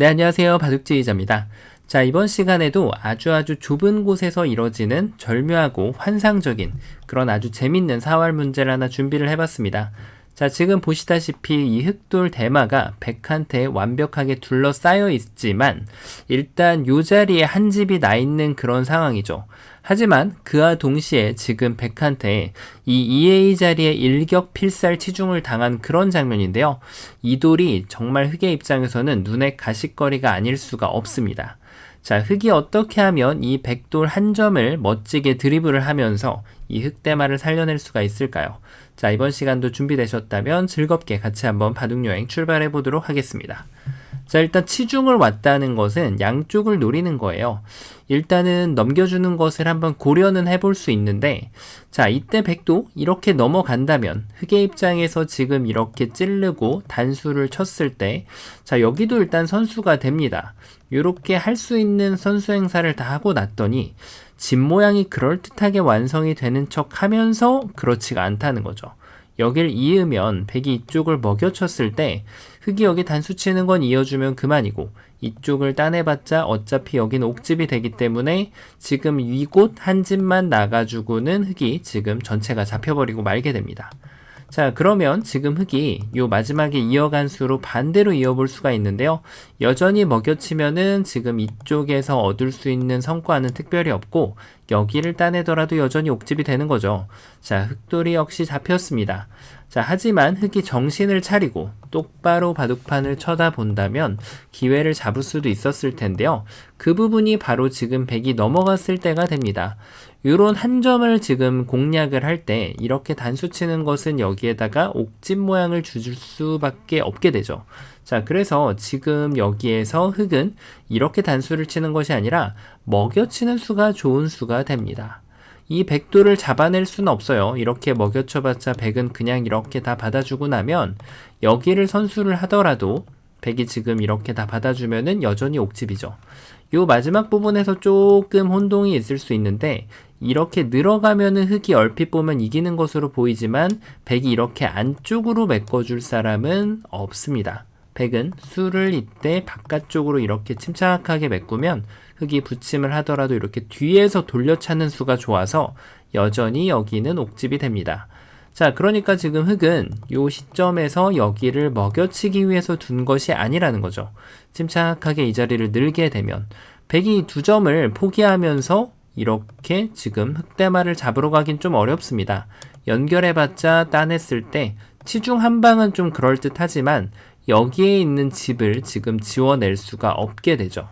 네, 안녕하세요. 바둑지휘자입니다. 자, 이번 시간에도 아주 좁은 곳에서 이뤄지는 절묘하고 환상적인 그런 아주 재밌는 사활 문제를 하나 준비를 해봤습니다. 자, 지금 보시다시피 이 흑돌 대마가 백한테에 완벽하게 둘러싸여 있지만 일단 요 자리에 한 집이 나 있는 그런 상황이죠. 하지만 그와 동시에 지금 백한테에 이 2A 자리에 일격필살 치중을 당한 그런 장면인데요. 이 돌이 정말 흑의 입장에서는 눈에 가시거리가 아닐 수가 없습니다. 자, 흑이 어떻게 하면 이 백돌 한 점을 멋지게 드리블을 하면서 이 흑대마를 살려낼 수가 있을까요? 자, 이번 시간도 준비되셨다면 즐겁게 같이 한번 바둑여행 출발해 보도록 하겠습니다. 자, 일단 치중을 왔다는 것은 양쪽을 노리는 거예요. 일단은 넘겨주는 것을 한번 고려는 해볼 수 있는데, 자, 이때 백도 이렇게 넘어간다면 흑의 입장에서 지금 이렇게 찌르고 단수를 쳤을 때, 자, 여기도 일단 선수가 됩니다. 이렇게 할 수 있는 선수 행사를 다 하고 났더니 집 모양이 그럴듯하게 완성이 되는 척 하면서 그렇지가 않다는 거죠. 여길 이으면 백이 이쪽을 먹여쳤을 때 흑이 여기 단수 치는 건 이어주면 그만이고 이쪽을 따내봤자 어차피 여긴 옥집이 되기 때문에 지금 이곳 한 집만 나가지고는 흑이 지금 전체가 잡혀버리고 말게 됩니다. 자, 그러면 지금 흑이 요 마지막에 이어간 수로 반대로 이어볼 수가 있는데요. 여전히 먹여치면은 지금 이쪽에서 얻을 수 있는 성과는 특별히 없고 여기를 따내더라도 여전히 옥집이 되는 거죠. 자, 흑돌이 역시 잡혔습니다. 자, 하지만 흑이 정신을 차리고 똑바로 바둑판을 쳐다본다면 기회를 잡을 수도 있었을 텐데요. 그 부분이 바로 지금 백이 넘어갔을 때가 됩니다. 요런 한 점을 지금 공략을 할 때 이렇게 단수 치는 것은 여기에다가 옥집 모양을 줄 수밖에 없게 되죠. 자, 그래서 지금 여기에서 흑은 이렇게 단수를 치는 것이 아니라 먹여치는 수가 좋은 수가 됩니다. 이 백도를 잡아낼 수는 없어요. 이렇게 먹여쳐봤자 백은 그냥 이렇게 다 받아주고 나면 여기를 선수를 하더라도 백이 지금 이렇게 다 받아주면은 여전히 옥집이죠. 요 마지막 부분에서 조금 혼동이 있을 수 있는데 이렇게 늘어가면은 흑이 얼핏 보면 이기는 것으로 보이지만 백이 이렇게 안쪽으로 메꿔줄 사람은 없습니다. 백은 수를 이때 바깥쪽으로 이렇게 침착하게 메꾸면 흑이 부침을 하더라도 이렇게 뒤에서 돌려차는 수가 좋아서 여전히 여기는 옥집이 됩니다. 자, 그러니까 지금 흑은 요 시점에서 여기를 먹여치기 위해서 둔 것이 아니라는 거죠. 침착하게 이 자리를 늘게 되면 백이 두 점을 포기하면서 이렇게 지금 흑대마를 잡으러 가긴 좀 어렵습니다. 연결해봤자 따냈을 때 치중 한 방은 좀 그럴듯하지만 여기에 있는 집을 지금 지워낼 수가 없게 되죠.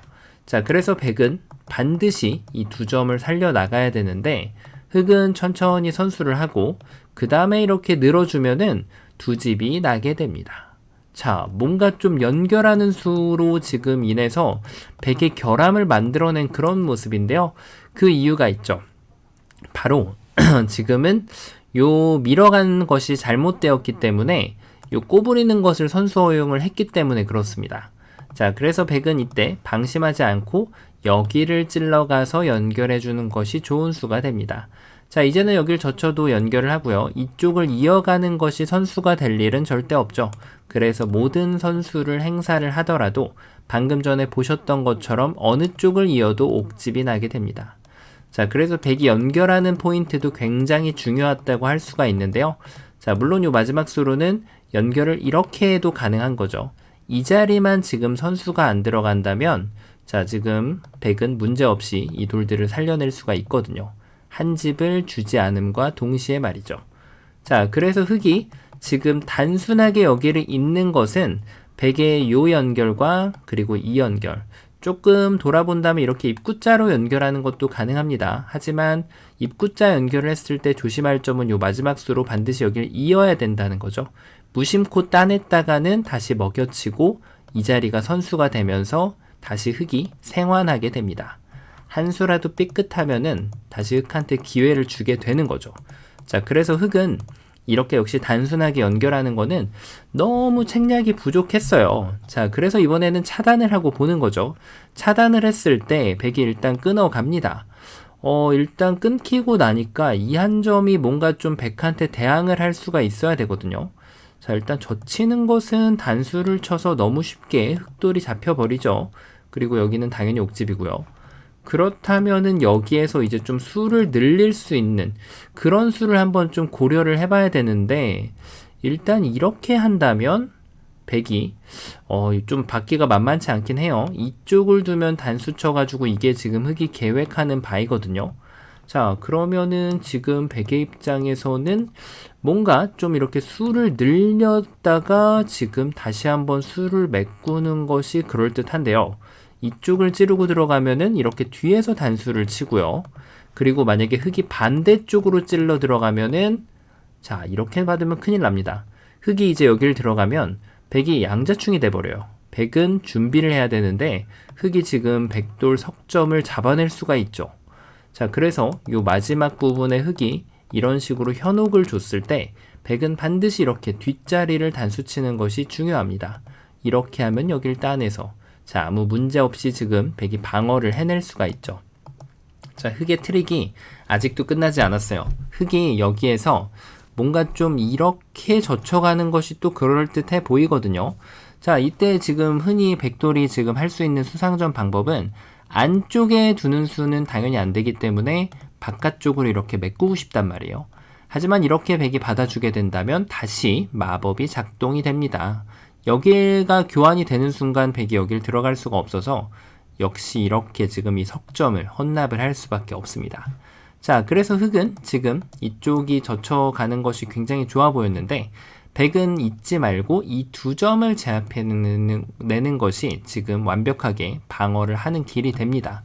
자, 그래서 백은 반드시 이 두 점을 살려나가야 되는데 흑은 천천히 선수를 하고 그 다음에 이렇게 늘어주면은 두 집이 나게 됩니다. 자, 뭔가 좀 연결하는 수로 지금 인해서 백의 결함을 만들어낸 그런 모습인데요. 그 이유가 있죠. 바로 지금은 요 밀어간 것이 잘못되었기 때문에 요 꼬부리는 것을 선수 허용을 했기 때문에 그렇습니다. 자, 그래서 백은 이때 방심하지 않고 여기를 찔러가서 연결해주는 것이 좋은 수가 됩니다. 자, 이제는 여길 젖혀도 연결을 하고요. 이쪽을 이어가는 것이 선수가 될 일은 절대 없죠. 그래서 모든 선수를 행사를 하더라도 방금 전에 보셨던 것처럼 어느 쪽을 이어도 옥집이 나게 됩니다. 자, 그래서 백이 연결하는 포인트도 굉장히 중요하다고 할 수가 있는데요. 자, 물론 요 마지막 수로는 연결을 이렇게 해도 가능한 거죠. 이 자리만 지금 선수가 안 들어간다면 자, 지금 백은 문제없이 이 돌들을 살려낼 수가 있거든요. 한 집을 주지 않음과 동시에 말이죠. 자, 그래서 흑이 지금 단순하게 여기를 잇는 것은 백의 요 연결과 그리고 이 연결 조금 돌아본다면 이렇게 입구자로 연결하는 것도 가능합니다. 하지만 입구자 연결을 했을 때 조심할 점은 요 마지막 수로 반드시 여기를 이어야 된다는 거죠. 무심코 따냈다가는 다시 먹여치고 이 자리가 선수가 되면서 다시 흑이 생환하게 됩니다. 한 수라도 삐끗하면은 다시 흑한테 기회를 주게 되는 거죠. 자, 그래서 흑은 이렇게 역시 단순하게 연결하는 거는 너무 책략이 부족했어요. 자, 그래서 이번에는 차단을 하고 보는 거죠. 차단을 했을 때 백이 일단 끊어갑니다. 일단 끊기고 나니까 이 한 점이 뭔가 좀 백한테 대항을 할 수가 있어야 되거든요. 자, 일단 젖히는 것은 단수를 쳐서 너무 쉽게 흙돌이 잡혀버리죠. 그리고 여기는 당연히 옥집이고요. 그렇다면은 여기에서 이제 좀 수를 늘릴 수 있는 그런 수를 한번 좀 고려를 해봐야 되는데, 일단 이렇게 한다면 백이 좀 받기가 만만치 않긴 해요. 이쪽을 두면 단수 쳐가지고 이게 지금 흙이 계획하는 바이거든요. 자, 그러면은 지금 백의 입장에서는 뭔가 좀 이렇게 수를 늘렸다가 지금 다시 한번 수를 메꾸는 것이 그럴듯한데요. 이쪽을 찌르고 들어가면은 이렇게 뒤에서 단수를 치고요. 그리고 만약에 흙이 반대쪽으로 찔러 들어가면은, 자, 이렇게 받으면 큰일 납니다. 흙이 이제 여기를 들어가면 백이 양자충이 돼버려요. 백은 준비를 해야 되는데 흙이 지금 백돌 석점을 잡아낼 수가 있죠. 자, 그래서 이 마지막 부분에 흙이 이런 식으로 현혹을 줬을 때 백은 반드시 이렇게 뒷자리를 단수치는 것이 중요합니다. 이렇게 하면 여길 따내서, 자, 아무 문제 없이 지금 백이 방어를 해낼 수가 있죠. 자, 흙의 트릭이 아직도 끝나지 않았어요. 흙이 여기에서 뭔가 좀 이렇게 젖혀가는 것이 또 그럴듯해 보이거든요. 자, 이때 지금 흔히 백돌이 지금 할 수 있는 수상전 방법은 안쪽에 두는 수는 당연히 안 되기 때문에 바깥쪽으로 이렇게 메꾸고 싶단 말이에요. 하지만 이렇게 백이 받아주게 된다면 다시 마법이 작동이 됩니다. 여기가 교환이 되는 순간 백이 여길 들어갈 수가 없어서 역시 이렇게 지금 이 석점을 헌납을 할 수밖에 없습니다. 자, 그래서 흙은 지금 이쪽이 젖혀가는 것이 굉장히 좋아 보였는데 백은 잊지 말고 이 두 점을 제압해내는 것이 지금 완벽하게 방어를 하는 길이 됩니다.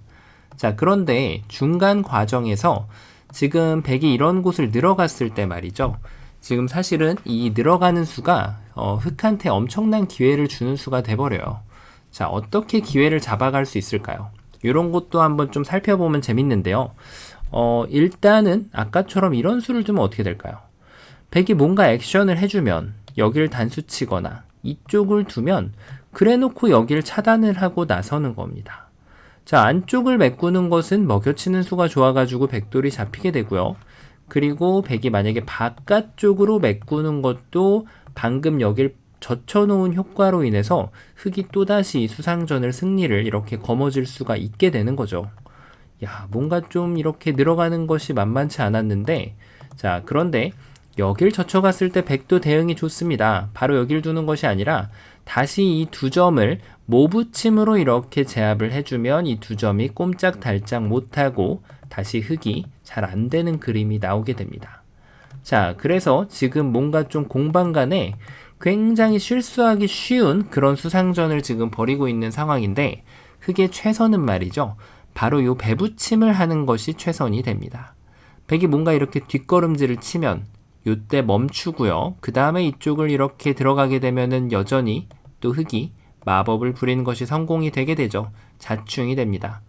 자, 그런데 중간 과정에서 지금 백이 이런 곳을 늘어갔을 때 말이죠. 지금 사실은 이 늘어가는 수가 흙한테 엄청난 기회를 주는 수가 돼버려요. 자, 어떻게 기회를 잡아갈 수 있을까요? 이런 것도 한번 좀 살펴보면 재밌는데요. 일단은 아까처럼 이런 수를 두면 어떻게 될까요? 백이 뭔가 액션을 해주면 여기를 단수치거나 이쪽을 두면 그래놓고 여기를 차단을 하고 나서는 겁니다. 자, 안쪽을 메꾸는 것은 먹여치는 수가 좋아가지고 백돌이 잡히게 되고요. 그리고 백이 만약에 바깥쪽으로 메꾸는 것도 방금 여길 젖혀놓은 효과로 인해서 흙이 또다시 수상전을 승리를 이렇게 거머쥘 수가 있게 되는 거죠. 야, 뭔가 좀 이렇게 늘어가는 것이 만만치 않았는데, 자, 그런데 여길 젖혀갔을 때 백도 대응이 좋습니다. 바로 여길 두는 것이 아니라 다시 이 두 점을 모붙임으로 이렇게 제압을 해주면 이 두 점이 꼼짝달짝 못하고 다시 흙이 잘 안 되는 그림이 나오게 됩니다. 자, 그래서 지금 뭔가 좀 공방 간에 굉장히 실수하기 쉬운 그런 수상전을 지금 벌이고 있는 상황인데, 흙의 최선은 말이죠. 바로 요 배붙임을 하는 것이 최선이 됩니다. 백이 뭔가 이렇게 뒷걸음질을 치면 요때 멈추고요. 그 다음에 이쪽을 이렇게 들어가게 되면은 여전히 또 흙이 마법을 부리는 것이 성공이 되게 되죠. 자충이 됩니다.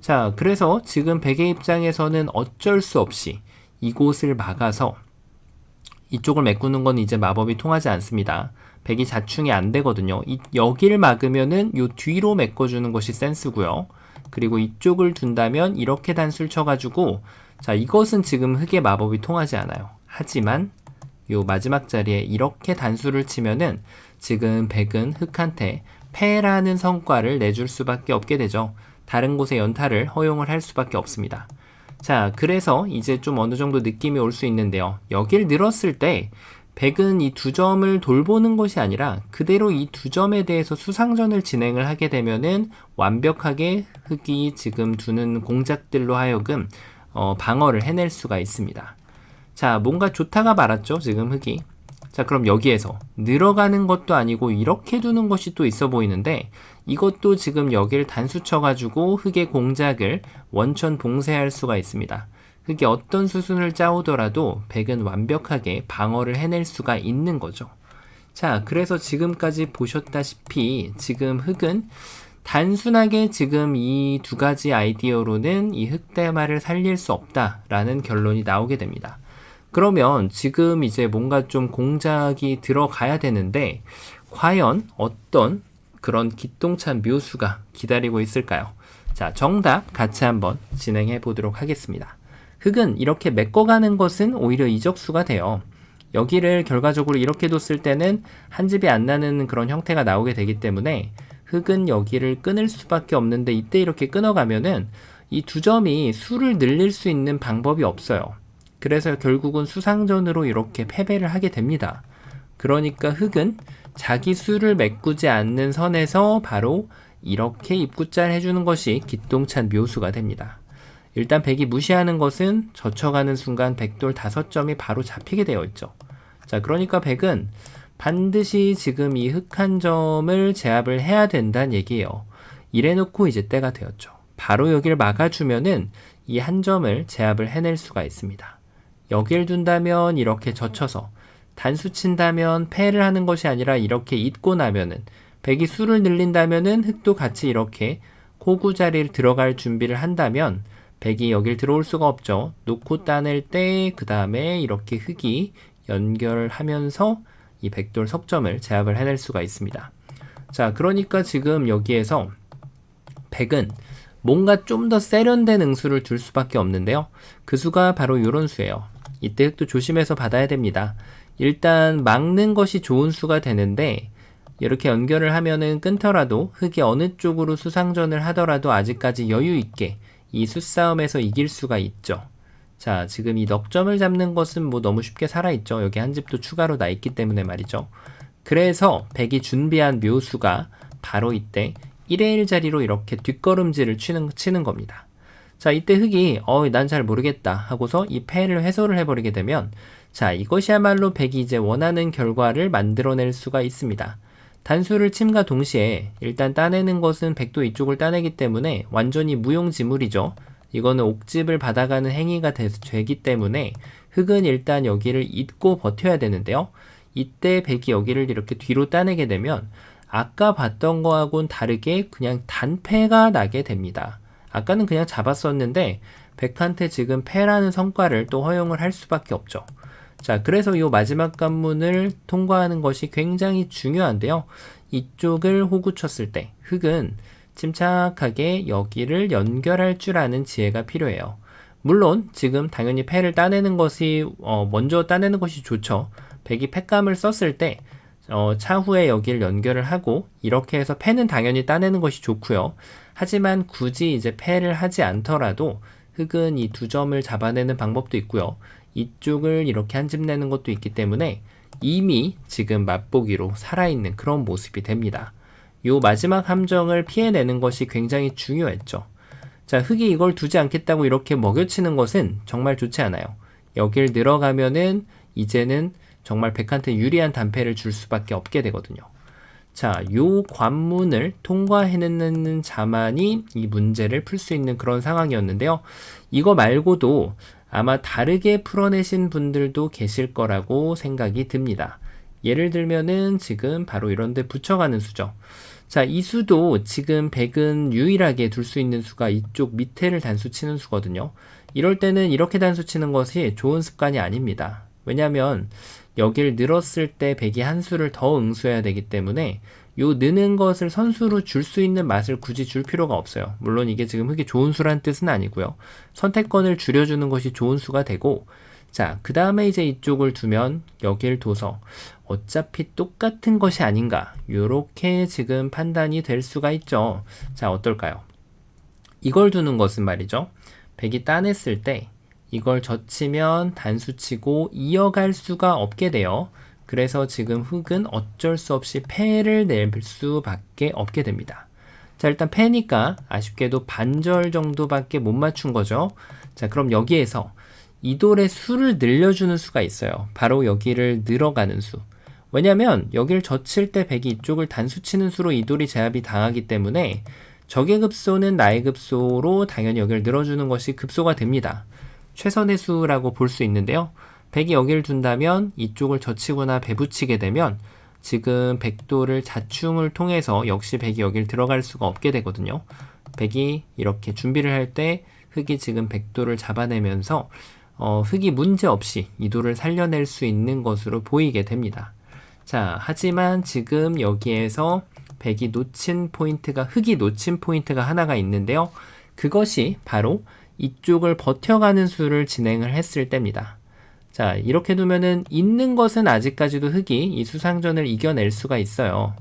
자, 그래서 지금 백의 입장에서는 어쩔 수 없이 이곳을 막아서 이쪽을 메꾸는 건 이제 마법이 통하지 않습니다. 백이 자충이 안 되거든요. 여기를 막으면은 요 뒤로 메꿔주는 것이 센스고요. 그리고 이쪽을 둔다면 이렇게 단수를 쳐가지고, 자, 이것은 지금 흙의 마법이 통하지 않아요. 하지만 요 마지막 자리에 이렇게 단수를 치면은 지금 백은 흙한테 패라는 성과를 내줄 수밖에 없게 되죠. 다른 곳에 연타를 허용을 할 수밖에 없습니다. 자, 그래서 이제 좀 어느 정도 느낌이 올 수 있는데요. 여길 늘었을 때 백은 이 두 점을 돌보는 것이 아니라 그대로 이 두 점에 대해서 수상전을 진행을 하게 되면은 완벽하게 흙이 지금 두는 공작들로 하여금 방어를 해낼 수가 있습니다. 자, 뭔가 좋다가 말았죠, 지금 흙이. 자, 그럼 여기에서 늘어가는 것도 아니고 이렇게 두는 것이 또 있어 보이는데, 이것도 지금 여기를 단수 쳐가지고 흙의 공작을 원천 봉쇄할 수가 있습니다. 흙이 어떤 수순을 짜오더라도 백은 완벽하게 방어를 해낼 수가 있는 거죠. 자, 그래서 지금까지 보셨다시피 지금 흙은 단순하게 지금 이 두 가지 아이디어로는 이 흙대마를 살릴 수 없다라는 결론이 나오게 됩니다. 그러면 지금 이제 뭔가 좀 공작이 들어가야 되는데 과연 어떤 그런 기똥찬 묘수가 기다리고 있을까요? 자, 정답 같이 한번 진행해 보도록 하겠습니다. 흙은 이렇게 메꿔가는 것은 오히려 이적수가 돼요. 여기를 결과적으로 이렇게 뒀을 때는 한 집이 안 나는 그런 형태가 나오게 되기 때문에 흙은 여기를 끊을 수밖에 없는데, 이때 이렇게 끊어가면은 이 두 점이 수를 늘릴 수 있는 방법이 없어요. 그래서 결국은 수상전으로 이렇게 패배를 하게 됩니다. 그러니까 흙은 자기 수를 메꾸지 않는 선에서 바로 이렇게 입구짤 해주는 것이 기똥찬 묘수가 됩니다. 일단 백이 무시하는 것은 젖혀가는 순간 백돌 5점이 바로 잡히게 되어 있죠. 자, 그러니까 백은 반드시 지금 이 흙 한 점을 제압을 해야 된다는 얘기예요. 이래놓고 이제 때가 되었죠. 바로 여기를 막아주면은 이 한 점을 제압을 해낼 수가 있습니다. 여길 둔다면 이렇게 젖혀서, 단수 친다면 패를 하는 것이 아니라 이렇게 잇고 나면은, 백이 수를 늘린다면은 흙도 같이 이렇게 호구 자리를 들어갈 준비를 한다면 백이 여길 들어올 수가 없죠. 놓고 따낼 때 그 다음에 이렇게 흙이 연결하면서 이 백돌 석점을 제압을 해낼 수가 있습니다. 자, 그러니까 지금 여기에서 백은 뭔가 좀 더 세련된 응수를 둘 수밖에 없는데요. 그 수가 바로 요런 수예요. 이때 흙도 조심해서 받아야 됩니다. 일단 막는 것이 좋은 수가 되는데, 이렇게 연결을 하면은 끊더라도 흙이 어느 쪽으로 수상전을 하더라도 아직까지 여유 있게 이 수싸움에서 이길 수가 있죠. 자, 지금 이 넉점을 잡는 것은 뭐 너무 쉽게 살아있죠. 여기 한 집도 추가로 나 있기 때문에 말이죠. 그래서 백이 준비한 묘수가 바로 이때 1의 1 자리로 이렇게 뒷걸음질을 치는 겁니다. 자, 이때 흙이 난 잘 모르겠다 하고서 이 패를 회소를 해버리게 되면, 자, 이것이야말로 백이 이제 원하는 결과를 만들어낼 수가 있습니다. 단수를 침과 동시에 일단 따내는 것은 백도 이쪽을 따내기 때문에 완전히 무용지물이죠. 이거는 옥집을 받아가는 행위가 되기 때문에 흙은 일단 여기를 잇고 버텨야 되는데요. 이때 백이 여기를 이렇게 뒤로 따내게 되면 아까 봤던 거하고는 다르게 그냥 단패가 나게 됩니다. 아까는 그냥 잡았었는데 백한테 지금 패라는 성과를 또 허용을 할 수밖에 없죠. 자, 그래서 이 마지막 관문을 통과하는 것이 굉장히 중요한데요. 이쪽을 호구 쳤을 때 흙은 침착하게 여기를 연결할 줄 아는 지혜가 필요해요. 물론 지금 당연히 패를 따내는 것이 먼저 따내는 것이 좋죠. 백이 패감을 썼을 때 차후에 여기를 연결을 하고 이렇게 해서 패는 당연히 따내는 것이 좋고요. 하지만 굳이 이제 패를 하지 않더라도 흙은 이 두 점을 잡아내는 방법도 있고요. 이쪽을 이렇게 한 집 내는 것도 있기 때문에 이미 지금 맛보기로 살아있는 그런 모습이 됩니다. 요 마지막 함정을 피해내는 것이 굉장히 중요했죠. 자, 흙이 이걸 두지 않겠다고 이렇게 먹여치는 것은 정말 좋지 않아요. 여길 늘어가면은 이제는 정말 백한테 유리한 단패를 줄 수밖에 없게 되거든요. 자, 요 관문을 통과해내는 자만이 이 문제를 풀 수 있는 그런 상황이었는데요. 이거 말고도 아마 다르게 풀어내신 분들도 계실 거라고 생각이 듭니다. 예를 들면은 지금 바로 이런 데 붙여가는 수죠. 자, 이 수도 지금 백은 유일하게 둘 수 있는 수가 이쪽 밑에를 단수 치는 수거든요. 이럴 때는 이렇게 단수 치는 것이 좋은 습관이 아닙니다. 왜냐면 여길 늘었을 때 백이 한 수를 더 응수해야 되기 때문에 요 느는 것을 선수로 줄 수 있는 맛을 굳이 줄 필요가 없어요. 물론 이게 지금 흙이 좋은 수란 뜻은 아니고요. 선택권을 줄여주는 것이 좋은 수가 되고, 자, 그 다음에 이제 이쪽을 두면 여길 둬서 어차피 똑같은 것이 아닌가, 요렇게 지금 판단이 될 수가 있죠. 자, 어떨까요? 이걸 두는 것은 말이죠, 백이 따냈을 때 이걸 젖히면 단수치고 이어갈 수가 없게 돼요. 그래서 지금 흙은 어쩔 수 없이 패를 낼 수밖에 없게 됩니다. 자, 일단 패니까 아쉽게도 반절 정도밖에 못 맞춘 거죠. 자, 그럼 여기에서 이 돌의 수를 늘려주는 수가 있어요. 바로 여기를 늘어가는 수. 왜냐면 여기를 젖힐 때 백이 이쪽을 단수 치는 수로 이 돌이 제압이 당하기 때문에 적의 급소는 나의 급소로 당연히 여기를 늘어주는 것이 급소가 됩니다. 최선의 수라고 볼 수 있는데요. 백이 여기를 둔다면 이쪽을 젖히거나 배붙이게 되면 지금 백돌을 자충을 통해서 역시 백이 여기를 들어갈 수가 없게 되거든요. 백이 이렇게 준비를 할 때 흙이 지금 백돌을 잡아내면서 흙이 문제없이 이 돌을 살려낼 수 있는 것으로 보이게 됩니다. 자, 하지만 지금 여기에서 백이 놓친 포인트가, 흙이 놓친 포인트가 하나가 있는데요. 그것이 바로 이쪽을 버텨가는 수를 진행을 했을 때입니다. 자, 이렇게 두면은 있는 것은 아직까지도 흙이 이 수상전을 이겨낼 수가 있어요.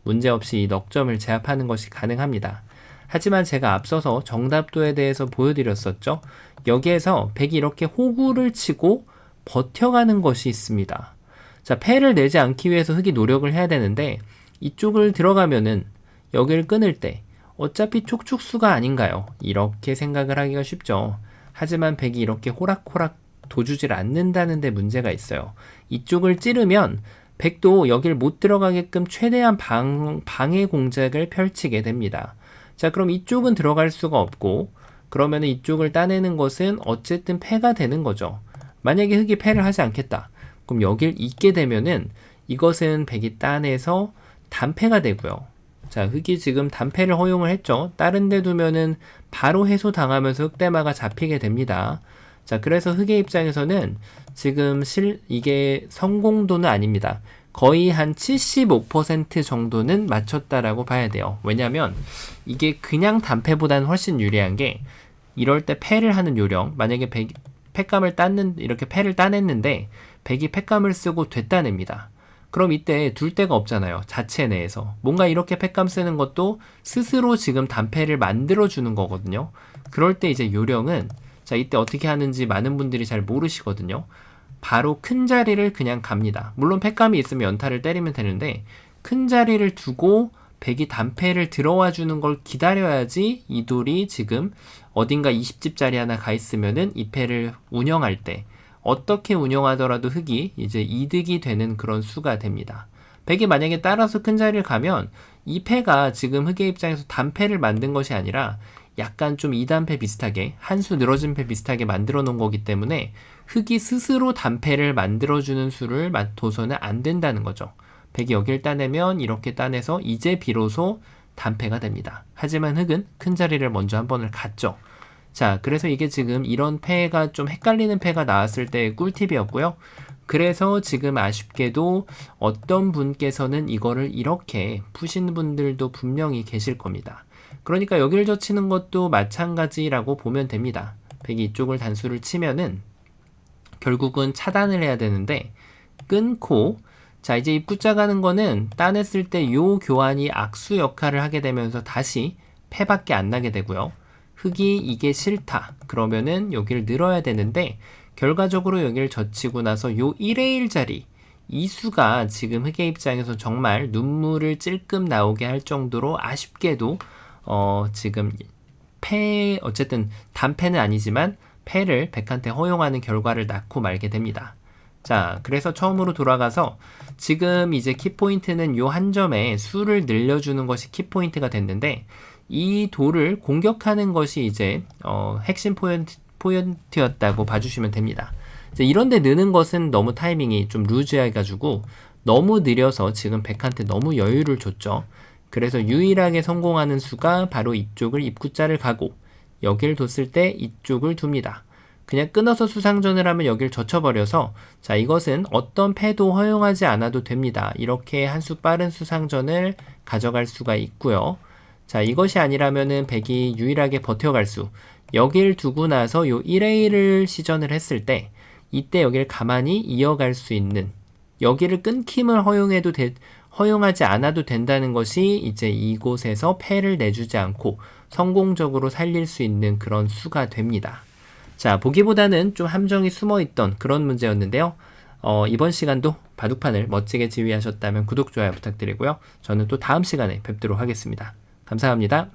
문제없이 이 넉점을 제압하는 것이 가능합니다. 하지만 제가 앞서서 정답도에 대해서 보여드렸었죠. 여기에서 백이 이렇게 호구를 치고 버텨가는 것이 있습니다. 자, 패를 내지 않기 위해서 흙이 노력을 해야 되는데 이쪽을 들어가면은 여기를 끊을 때 어차피 촉축수가 아닌가요? 이렇게 생각을 하기가 쉽죠. 하지만 백이 이렇게 호락호락 도주질 않는다는 데 문제가 있어요. 이쪽을 찌르면 백도 여길 못 들어가게끔 최대한 방해 공작을 펼치게 됩니다. 자, 그럼 이쪽은 들어갈 수가 없고 그러면 이쪽을 따내는 것은 어쨌든 패가 되는 거죠. 만약에 흙이 패를 하지 않겠다. 그럼 여길 잇게 되면은 이것은 백이 따내서 단패가 되고요. 자, 흙이 지금 단패를 허용을 했죠. 다른 데 두면은 바로 해소당하면서 흙대마가 잡히게 됩니다. 자, 그래서 흙의 입장에서는 지금 이게 성공도는 아닙니다. 거의 한 75% 정도는 맞췄다라고 봐야 돼요. 왜냐면 이게 그냥 단패보다는 훨씬 유리한 게 이럴 때 패를 하는 요령, 만약에 패감을 이렇게 패를 따냈는데 백이 패감을 쓰고 되따냅니다. 그럼 이때 둘 데가 없잖아요. 자체 내에서. 뭔가 이렇게 패감 쓰는 것도 스스로 지금 단패를 만들어주는 거거든요. 그럴 때 이제 요령은 자, 이때 어떻게 하는지 많은 분들이 잘 모르시거든요. 바로 큰 자리를 그냥 갑니다. 물론 패감이 있으면 연타를 때리면 되는데 큰 자리를 두고 백이 단패를 들어와 주는 걸 기다려야지 이 돌이 지금 어딘가 20집짜리 하나 가 있으면은 이 패를 운영할 때 어떻게 운영하더라도 흙이 이제 이득이 되는 그런 수가 됩니다. 백이 만약에 따라서 큰 자리를 가면 이 패가 지금 흙의 입장에서 단패를 만든 것이 아니라 약간 좀 2단패 비슷하게 한 수 늘어진 패 비슷하게 만들어 놓은 거기 때문에 흙이 스스로 단패를 만들어주는 수를 둬서는 안 된다는 거죠. 백이 여길 따내면 이렇게 따내서 이제 비로소 단패가 됩니다. 하지만 흙은 큰 자리를 먼저 한 번을 갔죠. 자, 그래서 이게 지금 이런 패가 좀 헷갈리는 패가 나왔을 때 꿀팁이었고요. 그래서 지금 아쉽게도 어떤 분께서는 이거를 이렇게 푸신 분들도 분명히 계실 겁니다. 그러니까 여기를 젖히는 것도 마찬가지라고 보면 됩니다. 백이 이쪽을 단수를 치면은 결국은 차단을 해야 되는데 끊고 자, 이제 입구자 가는 거는 따냈을 때 요 교환이 악수 역할을 하게 되면서 다시 패밖에 안 나게 되고요. 흙이 이게 싫다. 그러면은 여기를 늘어야 되는데 결과적으로 여기를 젖히고 나서 요 1의 1 자리 이 수가 지금 흙의 입장에서 정말 눈물을 찔끔 나오게 할 정도로 아쉽게도 지금 어쨌든 단패는 아니지만 패를 백한테 허용하는 결과를 낳고 말게 됩니다. 자, 그래서 처음으로 돌아가서 지금 이제 키포인트는 요 한 점에 수를 늘려주는 것이 키포인트가 됐는데 이 돌을 공격하는 것이 이제 핵심 포인트였다고 봐주시면 됩니다. 이런데 느는 것은 너무 타이밍이 좀 루즈해가지고 너무 느려서 지금 백한테 너무 여유를 줬죠. 그래서 유일하게 성공하는 수가 바로 이쪽을 입구자를 가고 여기를 뒀을 때 이쪽을 둡니다. 그냥 끊어서 수상전을 하면 여기를 젖혀버려서 자, 이것은 어떤 패도 허용하지 않아도 됩니다. 이렇게 한 수 빠른 수상전을 가져갈 수가 있고요. 자, 이것이 아니라면은 백이 유일하게 버텨갈 수 여기를 두고 나서 요 1의 1을 시전을 했을 때 이때 여기를 가만히 이어갈 수 있는 여기를 끊김을 허용하지 않아도 된다는 것이 이제 이곳에서 패를 내주지 않고 성공적으로 살릴 수 있는 그런 수가 됩니다. 자, 보기보다는 좀 함정이 숨어있던 그런 문제였는데요. 이번 시간도 바둑판을 멋지게 지휘하셨다면 구독, 좋아요 부탁드리고요. 저는 또 다음 시간에 뵙도록 하겠습니다. 감사합니다.